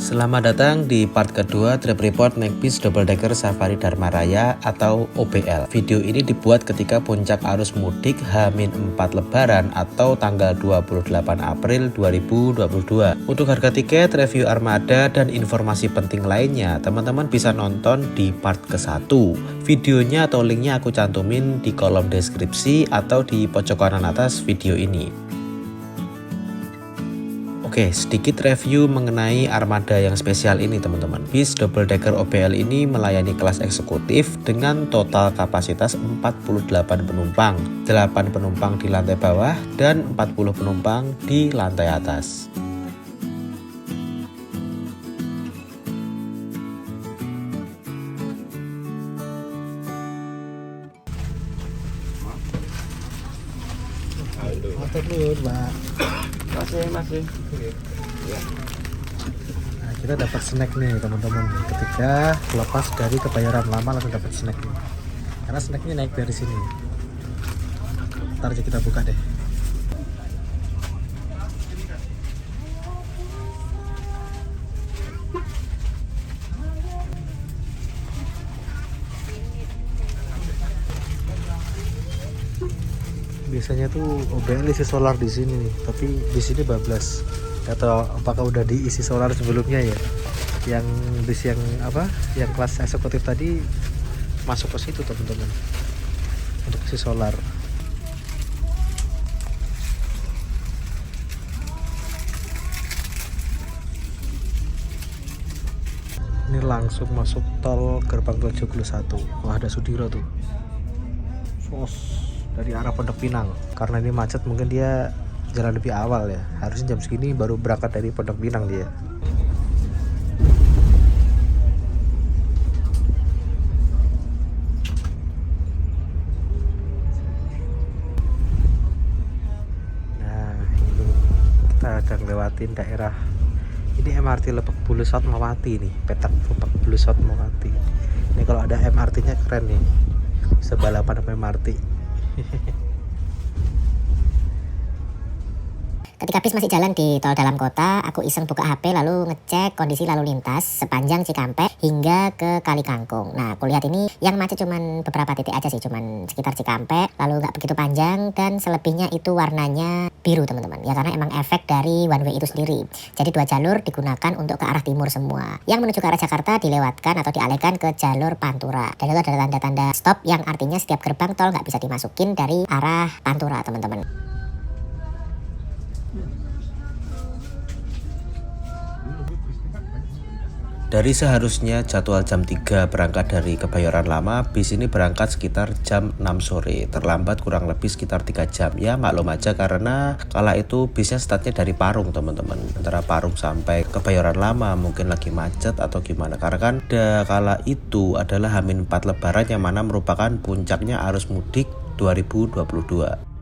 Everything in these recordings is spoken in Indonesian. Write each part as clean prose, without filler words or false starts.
Selamat datang di part kedua trip report naik bis double decker Safari Dharma Raya atau OBL. Video ini dibuat ketika puncak arus mudik H-4 Lebaran atau tanggal 28 April 2022. Untuk harga tiket, review armada, dan informasi penting lainnya, teman-teman bisa nonton di part ke-1. Videonya atau linknya aku cantumin di kolom deskripsi atau di pojok kanan atas video ini. Oke, sedikit review mengenai armada yang spesial ini teman-teman. Bis double decker OBL ini melayani kelas eksekutif dengan total kapasitas 48 penumpang, 8 penumpang di lantai bawah dan 40 penumpang di lantai atas. Matur nuwun, Pak. Masih. Ya. Nah, kita dapat snack nih teman-teman. Ketika lepas dari Kebayoran Lama langsung dapat snack nih. Karena snacknya naik dari sini. Ntar aja kita buka deh. Biasanya tuh OBL isi solar di sini nih, tapi di sini bablas. Atau apakah udah diisi solar sebelumnya ya? Yang bis yang apa? Yang kelas eksekutif tadi masuk ke situ teman-teman. Untuk isi solar. Ini langsung masuk tol gerbang tol Joglo 1. Wah, ada Sudiro tuh. Dari arah Pondok Pinang. Karena ini macet mungkin dia jalan lebih awal ya. Harusnya jam segini baru berangkat dari Pondok Pinang dia. Nah, ini kita akan lewatin daerah ini MRT Lebak Bulus Fatmawati nih, petak Lebak Bulus Fatmawati. Ini kalau ada MRT-nya keren nih. Bisa balapan sama MRT. Ketika bis masih jalan di tol dalam kota, aku iseng buka HP lalu ngecek kondisi lalu lintas sepanjang Cikampek hingga ke Kali Kangkung. Nah, aku lihat ini yang macet cuman beberapa titik aja sih, cuman sekitar Cikampek, lalu nggak begitu panjang dan selebihnya itu warnanya biru teman-teman. Ya karena emang efek dari one way itu sendiri. Jadi 2 jalur digunakan untuk ke arah timur semua. Yang menuju ke arah Jakarta dilewatkan atau dialihkan ke jalur Pantura. Dan itu ada tanda-tanda stop yang artinya setiap gerbang tol nggak bisa dimasukin dari arah Pantura teman-teman. Dari seharusnya jadwal jam 3 berangkat dari Kebayoran Lama, bis ini berangkat sekitar jam 6 sore. Terlambat kurang lebih sekitar 3 jam. Ya maklum aja karena kala itu bisnya startnya dari Parung teman-teman. Antara Parung sampai Kebayoran Lama mungkin lagi macet atau gimana. Karena kan kala itu adalah H-4 Lebaran yang mana merupakan puncaknya arus mudik 2022.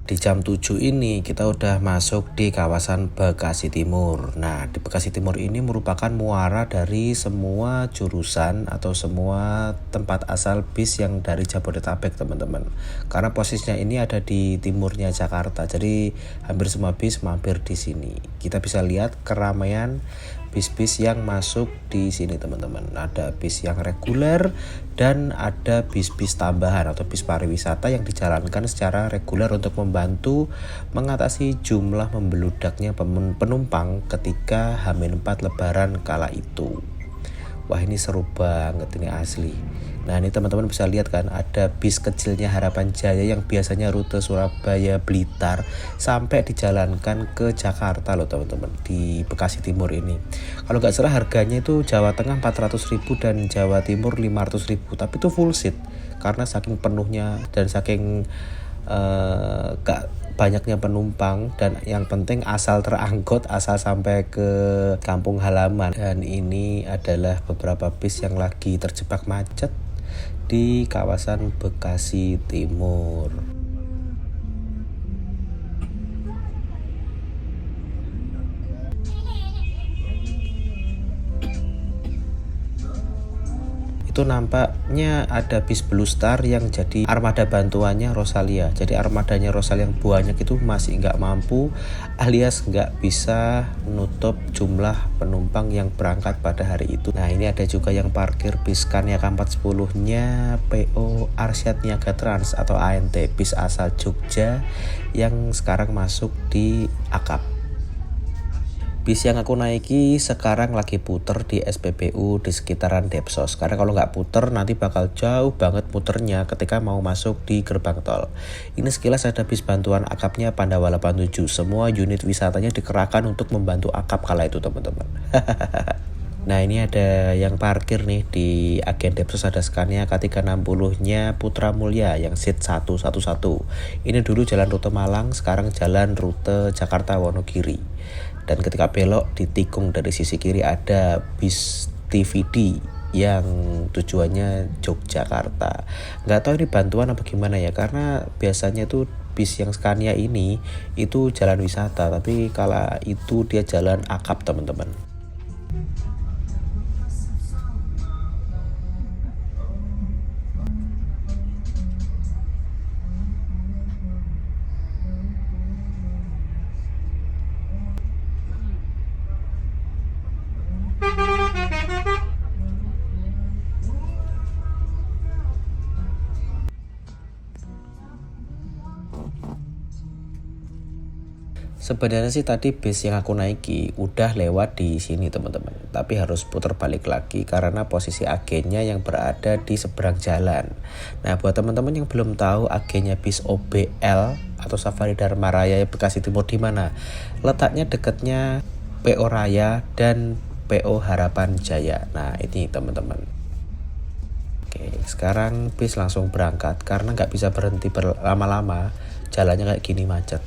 Di jam 7 ini kita udah masuk di kawasan Bekasi Timur. Nah, di Bekasi Timur ini merupakan muara dari semua jurusan atau semua tempat asal bis yang dari Jabodetabek, teman-teman. Karena posisinya ini ada di timurnya Jakarta. Jadi hampir semua bis mampir di sini. Kita bisa lihat keramaian bis-bis yang masuk di sini, teman-teman. Ada bis yang reguler dan ada bis-bis tambahan atau bis pariwisata yang dijalankan secara reguler untuk membantu mengatasi jumlah membeludaknya penumpang ketika H-4 Lebaran kala itu. Wah, ini seru banget ini asli. Nah, ini teman-teman bisa lihat kan ada bis kecilnya Harapan Jaya yang biasanya rute Surabaya Blitar sampai dijalankan ke Jakarta loh teman-teman, di Bekasi Timur ini. Kalau nggak salah harganya itu Jawa Tengah 400.000 dan Jawa Timur 500.000, tapi itu full seat karena saking penuhnya dan saking gak banyaknya penumpang, dan yang penting asal terangkut, asal sampai ke kampung halaman. Dan ini adalah beberapa bis yang lagi terjebak macet di kawasan Bekasi Timur. itu nampaknya ada bis Blue Star yang jadi armada bantuannya Rosalia. Jadi armadanya Rosalia yang banyak itu masih nggak mampu alias nggak bisa menutup jumlah penumpang yang berangkat pada hari itu. Nah ini ada juga yang parkir bis Scania K410-nya PO Arsyad Niaga Trans atau ANT, bis asal Jogja yang sekarang masuk di akap. Bis yang aku naiki sekarang lagi puter di SPBU di sekitaran Depsos. Karena kalau nggak puter nanti bakal jauh banget muternya ketika mau masuk di gerbang tol. Ini sekilas ada bis bantuan akapnya Pandawa 87. Semua unit wisatanya dikerahkan untuk membantu akap kala itu teman-teman. Nah ini ada yang parkir nih di agen Depsos, ada Scania K360-nya Putra Mulya yang seat 111. Ini dulu jalan rute Malang, sekarang jalan rute Jakarta Wonogiri. Dan ketika belok di tikung dari sisi kiri ada bis TVD yang tujuannya Yogyakarta. Nggak tahu ini bantuan apa gimana ya, karena biasanya itu bis yang Scania ini itu jalan wisata, tapi kala itu dia jalan akap teman-teman. Sebenarnya sih tadi bis yang aku naiki udah lewat di sini teman-teman, tapi harus putar balik lagi karena posisi agennya yang berada di seberang jalan. Nah buat teman-teman yang belum tahu agennya bis OBL atau Safari Dharma Raya Bekasi Timur di mana, letaknya dekatnya PO Raya dan PO Harapan Jaya. Nah ini teman-teman. Oke, sekarang bis langsung berangkat karena nggak bisa berhenti berlama-lama, jalannya kayak gini macet.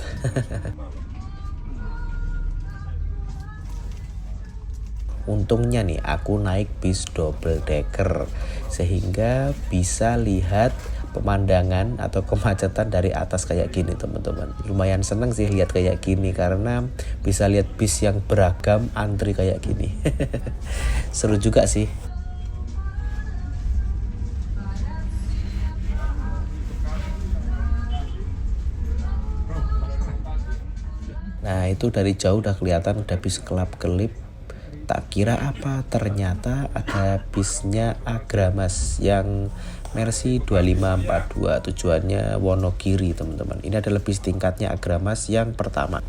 Untungnya nih aku naik bis double decker sehingga bisa lihat pemandangan atau kemacetan dari atas kayak gini teman-teman. Lumayan seneng sih lihat kayak gini karena bisa lihat bis yang beragam antri kayak gini. Seru juga sih. Nah itu dari jauh udah kelihatan udah bis kelap-kelip. Tak kira apa, ternyata ada bisnya Agramas yang Mercy 2542 tujuannya Wonogiri teman-teman. Ini adalah bis tingkatnya Agramas yang pertama.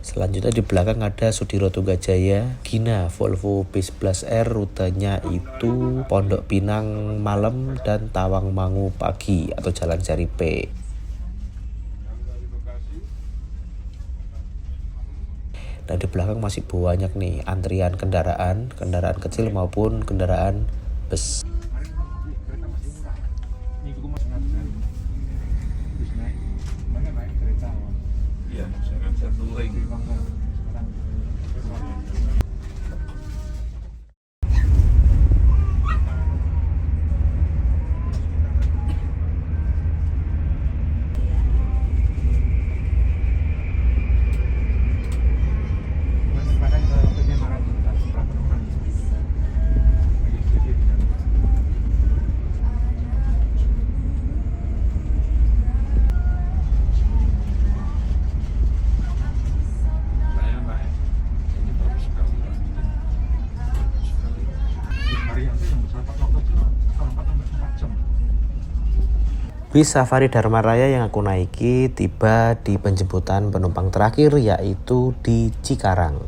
Selanjutnya di belakang ada Sudiro Tunggajaya Gina Volvo B11R, rutenya itu Pondok Pinang malam dan Tawangmangu pagi atau Jalan Jaripe. Dan di belakang masih banyak nih antrian kendaraan kecil maupun kendaraan bus. Bis Safari Dharma Raya yang aku naiki tiba di penjemputan penumpang terakhir yaitu di Cikarang.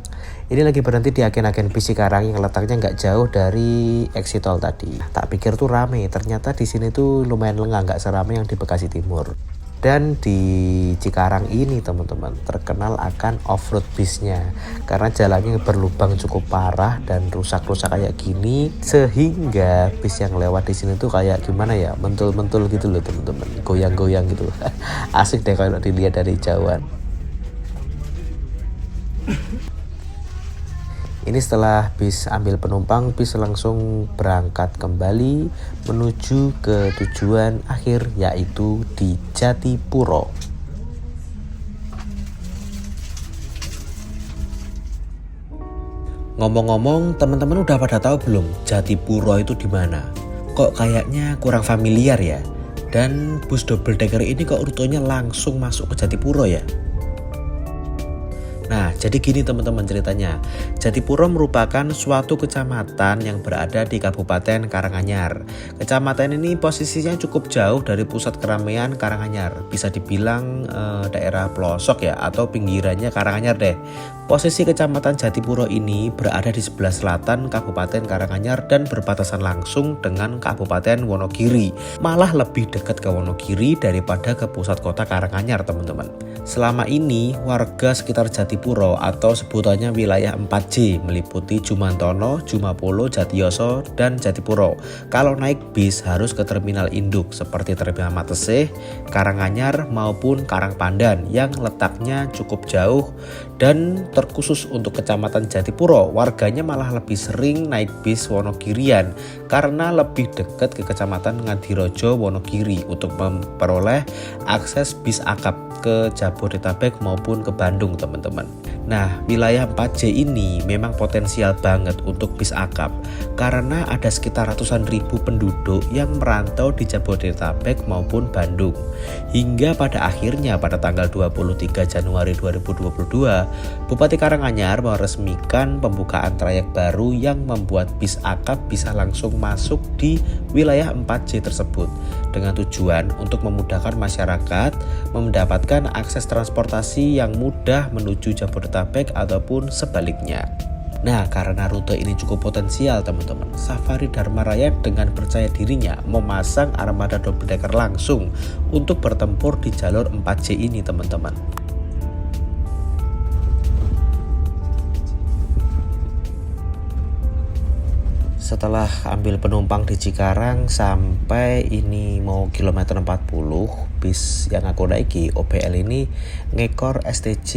Ini lagi berhenti di agen-agen bis Cikarang yang letaknya nggak jauh dari exit tol tadi. Tak pikir tuh rame, ternyata di sini tuh lumayan lengang, nggak seramai yang di Bekasi Timur. Dan di Cikarang ini teman-teman terkenal akan off-road bisnya karena jalannya berlubang cukup parah dan rusak-rusak kayak gini, sehingga bis yang lewat di sini tuh kayak gimana ya, mentul-mentul gitu loh teman-teman, goyang-goyang gitu. Asik deh kalau dilihat dari jauhan. Ini setelah bis ambil penumpang, bis langsung berangkat kembali menuju ke tujuan akhir yaitu di Jatipuro. Ngomong-ngomong, teman-teman udah pada tahu belum Jatipuro itu di mana? kok kayaknya kurang familiar ya. Dan bus double decker ini kok rutenya langsung masuk ke Jatipuro ya. Nah, jadi gini teman-teman ceritanya. Jatipuro merupakan suatu kecamatan yang berada di Kabupaten Karanganyar. Kecamatan ini posisinya cukup jauh dari pusat keramaian Karanganyar. Bisa dibilang daerah pelosok ya, atau pinggirannya Karanganyar deh. Posisi Kecamatan Jatipuro ini berada di sebelah selatan Kabupaten Karanganyar dan berbatasan langsung dengan Kabupaten Wonogiri. Malah lebih dekat ke Wonogiri daripada ke pusat kota Karanganyar, teman-teman. Selama ini warga sekitar Jatipuro atau sebutannya wilayah 4J meliputi Jumantono, Jumapolo, Jatiyoso, dan Jatipuro. Kalau naik bis harus ke terminal induk seperti Terminal Matesih, Karanganyar maupun Karangpandan yang letaknya cukup jauh. Dan terkhusus untuk Kecamatan Jatipuro, warganya malah lebih sering naik bis Wonogirian karena lebih dekat ke Kecamatan Ngadirojo, Wonogiri untuk memperoleh akses bis akap ke Jabodetabek maupun ke Bandung, teman-teman. Nah, wilayah 4J ini memang potensial banget untuk bis akap karena ada sekitar ratusan ribu penduduk yang merantau di Jabodetabek maupun Bandung. Hingga pada akhirnya pada tanggal 23 Januari 2022, Bupati Karanganyar meresmikan pembukaan trayek baru yang membuat bis akap bisa langsung masuk di wilayah 4J tersebut dengan tujuan untuk memudahkan masyarakat mendapatkan akses transportasi yang mudah menuju Jabodetabek ataupun sebaliknya. Nah, karena rute ini cukup potensial teman-teman, Safari Dharma Raya dengan percaya dirinya memasang armada double decker langsung untuk bertempur di jalur 4J ini, teman-teman. Setelah ambil penumpang di Cikarang sampai ini mau kilometer 40, bis yang aku naiki OBL ini ngekor STJ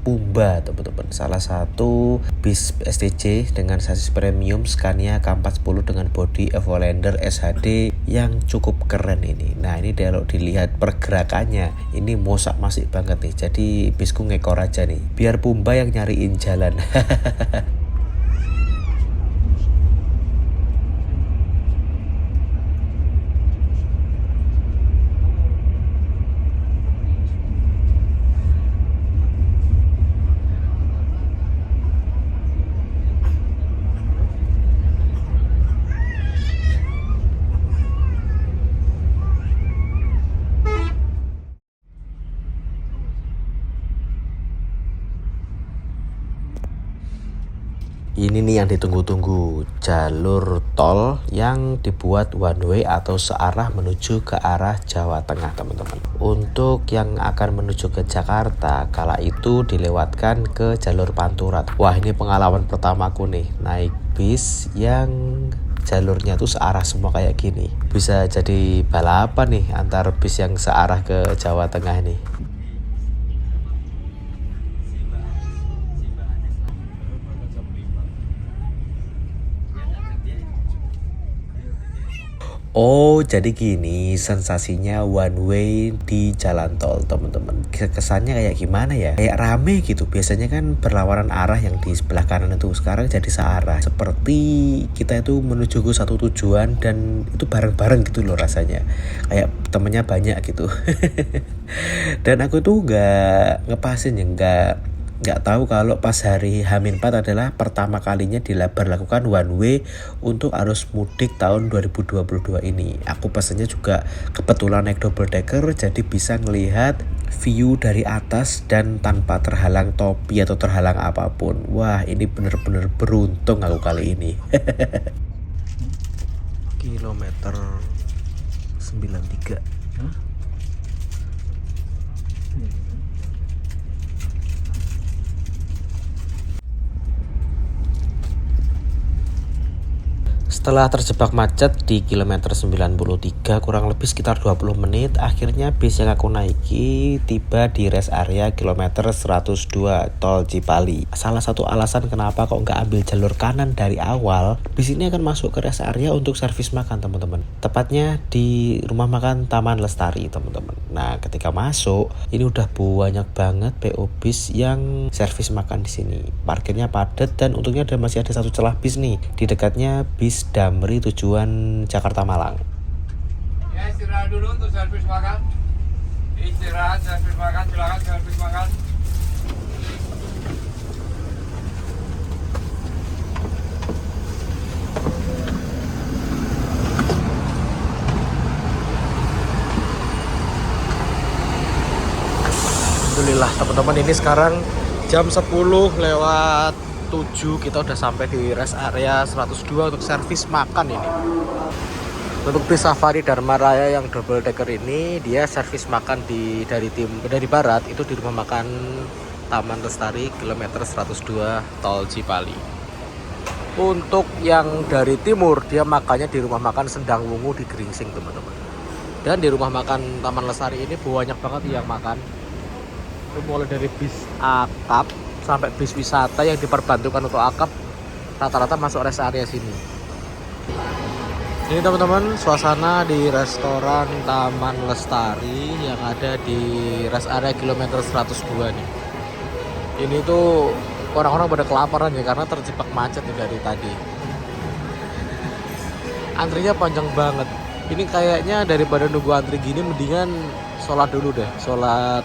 Pumba, teman-teman. Salah satu bis STJ dengan sasis premium Scania K410 dengan bodi Evolander SHD yang cukup keren ini. Nah, ini kalau dilihat pergerakannya ini mosak masik banget nih. Jadi bisku ngekor aja nih, biar Pumba yang nyariin jalan. Ini nih yang ditunggu-tunggu, jalur tol yang dibuat one way atau searah menuju ke arah Jawa Tengah, teman-teman. Untuk yang akan menuju ke Jakarta, kala itu dilewatkan ke jalur Pantura. Wah, ini pengalaman pertamaku nih, naik bis yang jalurnya tuh searah semua kayak gini. Bisa jadi balapan nih antar bis yang searah ke Jawa Tengah nih. Oh, jadi gini sensasinya one way di jalan tol, teman-teman. Kesannya kayak gimana ya? Kayak rame gitu. Biasanya kan berlawanan arah yang di sebelah kanan itu, sekarang jadi searah. Seperti kita itu menuju ke satu tujuan dan itu bareng-bareng gitu loh rasanya. Kayak temennya banyak gitu. Dan aku tuh nggak ngepasin ya, nggak tahu kalau pas hari H-4 adalah pertama kalinya diberlakukan one way untuk arus mudik tahun 2022 ini. Aku pesannya juga kebetulan naik double decker, jadi bisa ngelihat view dari atas dan tanpa terhalang topi atau terhalang apapun. Wah, ini bener-bener beruntung aku kali ini. Kilometer 93. Setelah terjebak macet di kilometer 93 kurang lebih sekitar 20 menit, akhirnya bis yang aku naiki tiba di rest area kilometer 102 tol Cipali. Salah satu alasan kenapa kok nggak ambil jalur kanan dari awal, bis ini akan masuk ke rest area untuk servis makan, teman-teman. Tepatnya di rumah makan Taman Lestari, teman-teman. Nah, ketika masuk ini udah banyak banget PO bis yang servis makan di sini. Parkirnya padat dan untungnya masih ada satu celah bis nih. Di dekatnya bis Damri tujuan Jakarta Malang. Ya istirahat dulu untuk servis makan. Istirahat, servis makan, silakan servis makan. Alhamdulillah teman-teman, ini sekarang jam 10 lewat 7 kita udah sampai di rest area 102 untuk servis makan ini. Untuk bis Safari Dharma Raya yang double decker ini dia servis makan dari barat itu di rumah makan Taman Lestari kilometer 102 Tol Cipali. Untuk yang dari timur dia makannya di rumah makan Sendang Wungu di Gringsing teman-teman. Dan di rumah makan Taman Lestari ini banyak banget yang makan. Itu mulai dari bis akap sampai bis wisata yang diperbantukan untuk akap rata-rata masuk rest area sini. Ini teman-teman suasana di restoran Taman Lestari yang ada di rest area kilometer 102 nih. Ini tuh orang-orang pada kelaparan ya karena terjebak macet nih dari tadi. Antrinya panjang banget. Ini kayaknya daripada nunggu antri gini mendingan sholat dulu deh, sholat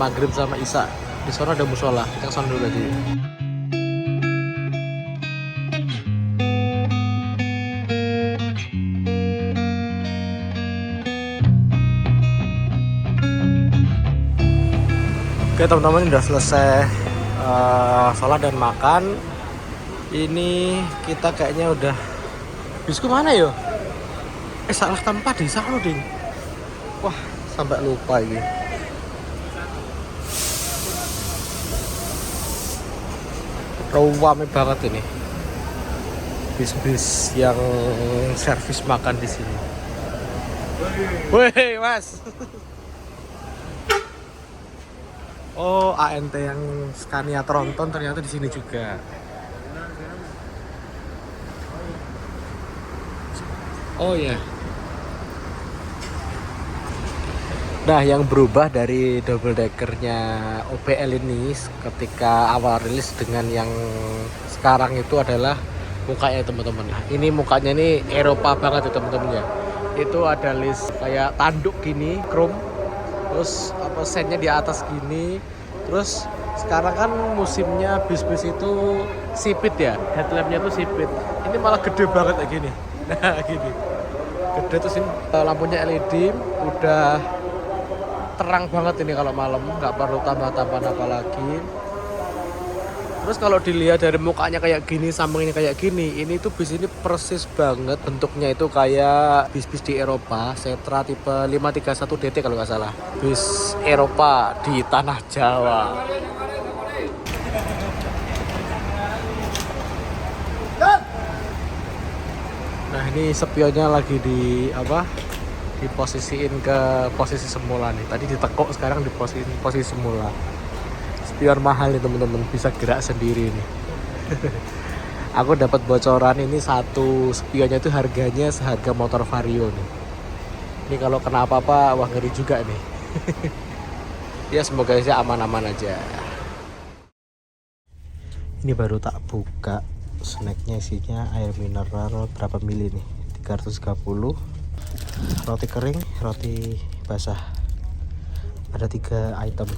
maghrib sama isya. Di sana ada musola, kita kesana dulu aja. Oke teman-teman, udah selesai sholat dan makan. Ini kita kayaknya udah bis ke mana yo? Salah tempat di sana ding. Wah sampai lupa ini. Rame banget ini bis-bis yang servis makan di sini. Woi mas. Oh ANT yang Scania Tronton ternyata di sini juga. Oh ya. Nah yang berubah dari double deckernya OPL ini ketika awal rilis dengan yang sekarang itu adalah mukanya teman-teman. Ini mukanya ini Eropa banget ya teman-teman ya. Itu ada list kayak tanduk gini, chrome. Terus apa sennya di atas gini. Terus sekarang kan musimnya bis-bis itu sipit ya. Headlampnya tuh sipit. Ini malah gede banget kayak gini. Nah gini. Gede terus ini lampunya LED udah terang banget ini kalau malam, nggak perlu tambah-tambahan apa lagi. Terus kalau dilihat dari mukanya kayak gini, sampingnya kayak gini, ini tuh bis ini persis banget bentuknya itu kayak bis-bis di Eropa, Setra tipe 531 DT kalau nggak salah, bis Eropa di tanah Jawa. Nah ini spionnya lagi diposisiin ke posisi semula nih. Tadi ditekuk, sekarang di posisi semula. Spion mahal nih teman-teman, bisa gerak sendiri nih. Aku dapat bocoran ini satu spionnya itu harganya seharga motor Vario nih. Ini kalau kena apa-apa wah ngeri juga nih. Ya semoga sih aman-aman aja. Ini baru tak buka. Snacknya isinya air mineral berapa mili nih? 330. Roti kering, roti basah. Ada 3 item.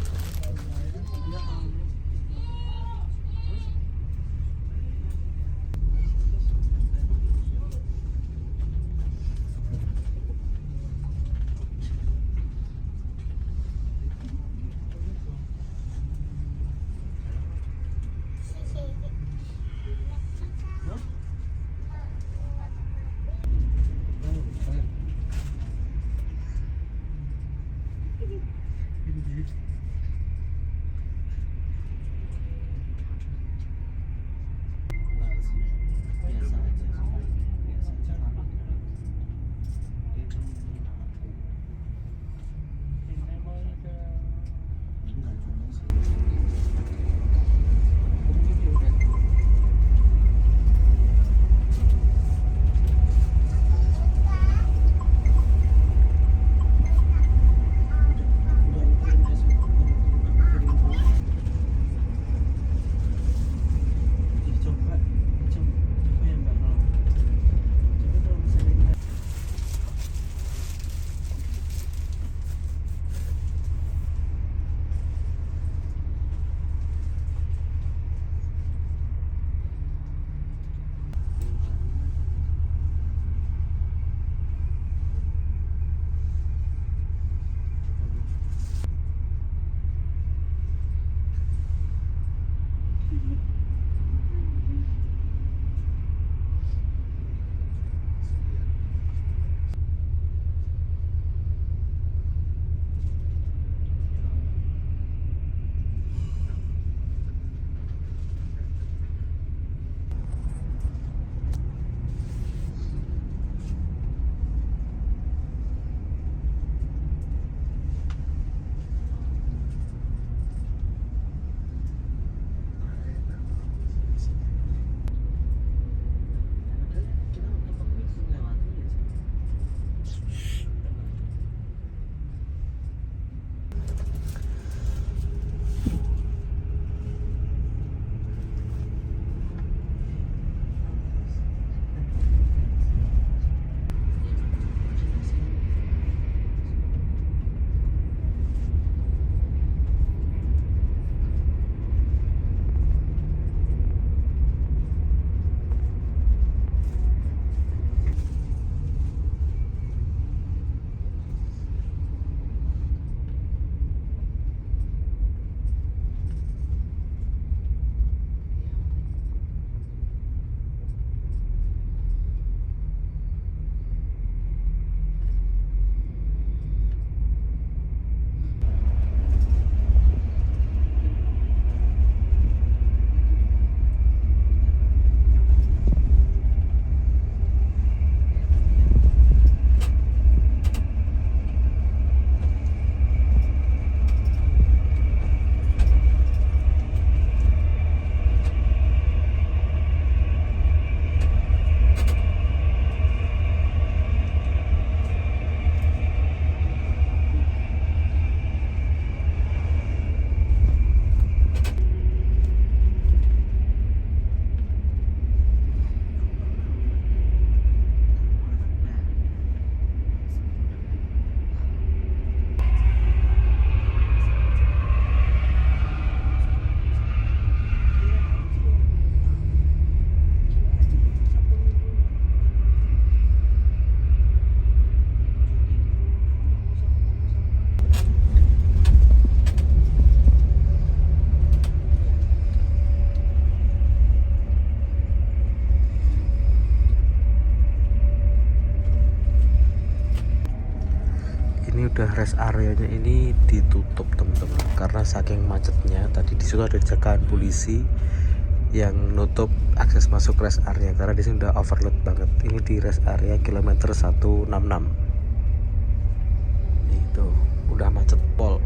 udah rest areanya ini ditutup teman-teman karena saking macetnya. Tadi di situ ada jagaan polisi yang nutup akses masuk rest area karena di sini udah overload banget. Ini di rest area kilometer 166. Nih tuh, udah macet pol.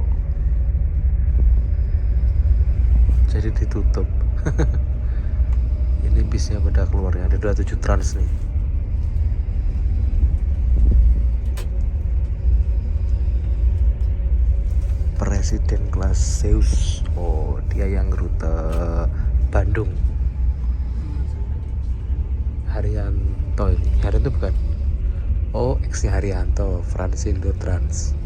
Jadi ditutup. Ini bisnya pada keluar ya. Ada 27 Trans nih. Presiden kelas Zeus. Oh, dia yang rute Bandung. Haryanto ini. Haryanto bukan? Oh, X-nya Haryanto, Fransindo Trans.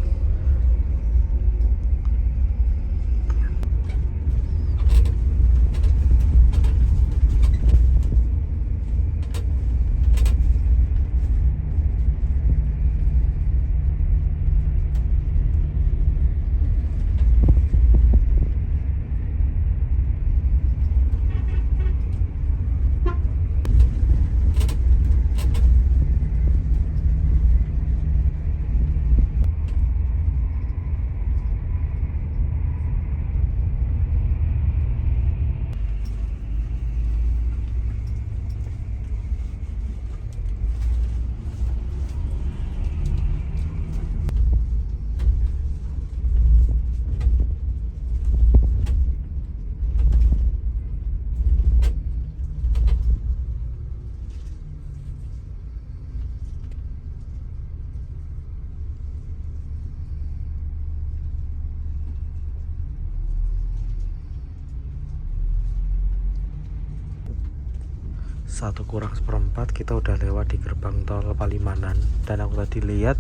Satu kurang seperempat kita udah lewat di gerbang tol Palimanan, dan aku tadi lihat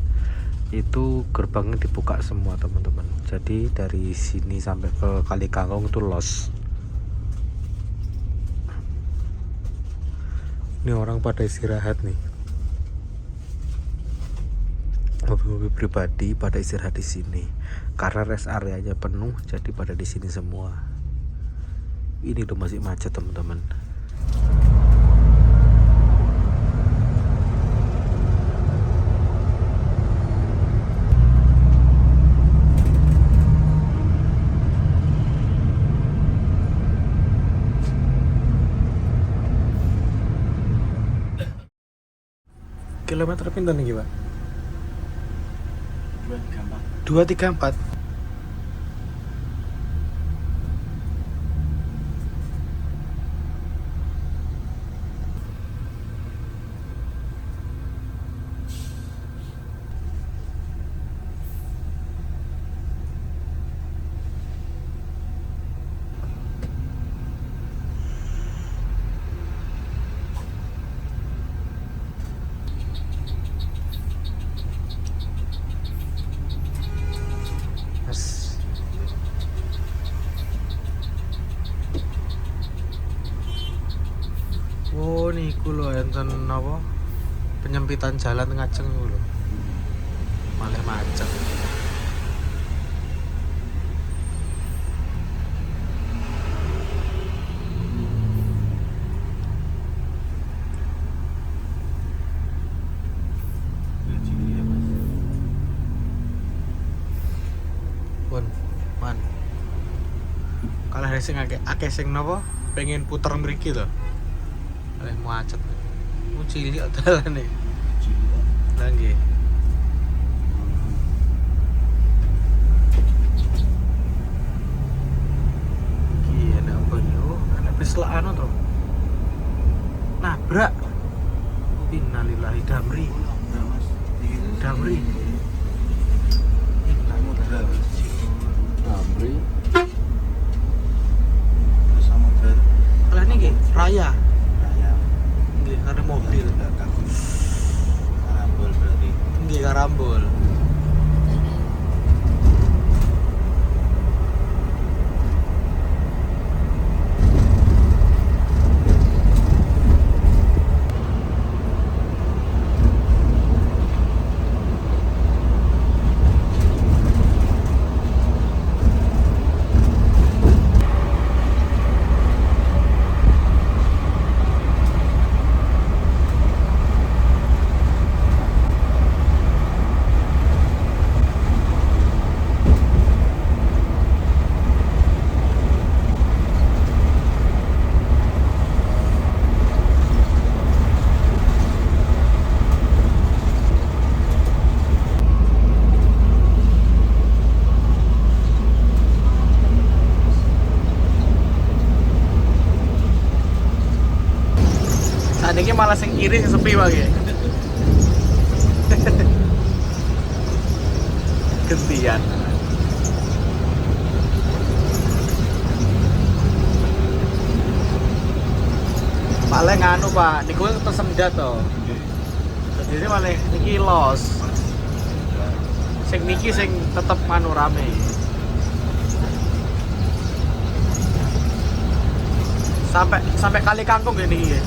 itu gerbangnya dibuka semua teman-teman. Jadi dari sini sampai ke Kali Kangkung itu los. Ini orang pada istirahat nih, mobil-mobil pribadi pada istirahat di sini karena rest areanya penuh, jadi pada di sini semua. Ini tuh masih macet teman-teman. Kilometer pinten nih Pak? 234. Oh niku lho enten apa? Penyempitan jalan ngajeng niku lho. Malah macet. Pun, man. Kalau sing akeh sing napa pengen puter mriki to. Oleh macet. Cilik dalane. Lah nggih. Iki ana apa yo? Ana bis lak anu to. Nabrak. Innalillahi damri. Damri. Damri. Lah niki raya. Ada mobil karambol berarti nggih karambol. niki malah sing kiri sing sepi wae. Gantian. Paling anu Pak, niku tersendat to. Jadi malah niki los. Sing niki sing tetep anu rame. Sampai kali kangkung gini ya.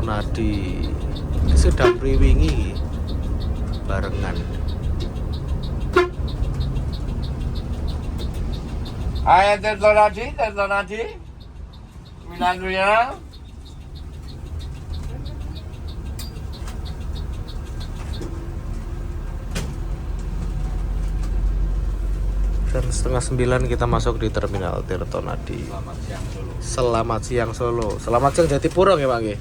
Tirtonadi sedang priwingi barengan. Hai Tirtonadi. Minandunya. Jam 8:30 kita masuk di terminal Tirtonadi. Selamat siang Solo. Selamat siang Jatipuro ya Pak nggih.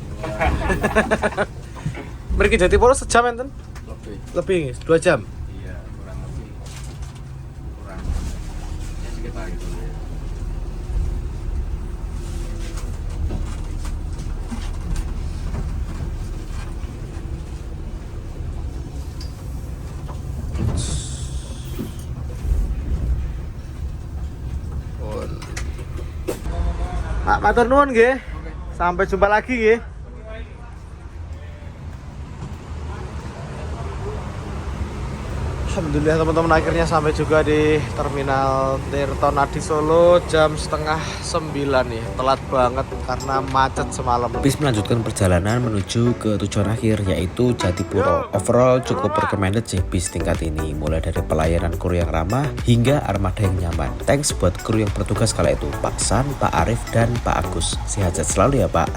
Mriki Jatipuro sejam enten? Lebih 2 jam. Iya, kurang lebih. Ya sekitar itu. Pak matur nuwun nggih. Sampai jumpa lagi nggih. Alhamdulillah teman-teman, akhirnya sampai juga di terminal Tirtonadi Solo jam 8:30 nih. Telat banget karena macet semalam. Bis melanjutkan perjalanan menuju ke tujuan akhir yaitu Jatipuro. Overall cukup recommended sih bis tingkat ini, mulai dari pelayanan kru yang ramah hingga armada yang nyaman. Thanks buat kru yang bertugas kala itu, Pak San, Pak Arif, dan Pak Agus. Sehat-sehat selalu ya Pak.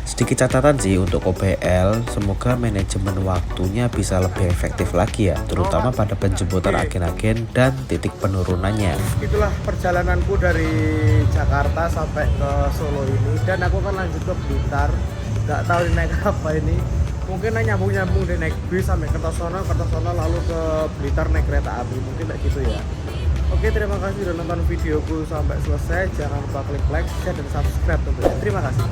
Sedikit catatan sih untuk OBL, semoga manajemen waktunya bisa lebih efektif lagi ya, terutama pada penjemputan agen-agen dan titik penurunannya. Itulah perjalananku dari Jakarta sampai ke Solo ini, dan aku akan lanjut ke Blitar. Gak tahu naik apa ini, mungkin nyambung-nyambung deh, naik bis sampai Kertosono lalu ke Blitar naik kereta api, mungkin kayak gitu ya. Oke, terima kasih sudah nonton videoku sampai selesai. Jangan lupa klik like, share, dan subscribe tentunya. Terima kasih.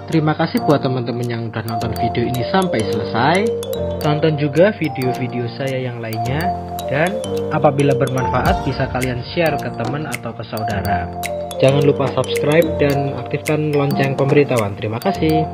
Terima kasih buat teman-teman yang udah nonton video ini sampai selesai. Tonton juga video-video saya yang lainnya, dan apabila bermanfaat bisa kalian share ke teman atau ke saudara. Jangan lupa subscribe dan aktifkan lonceng pemberitahuan. Terima kasih.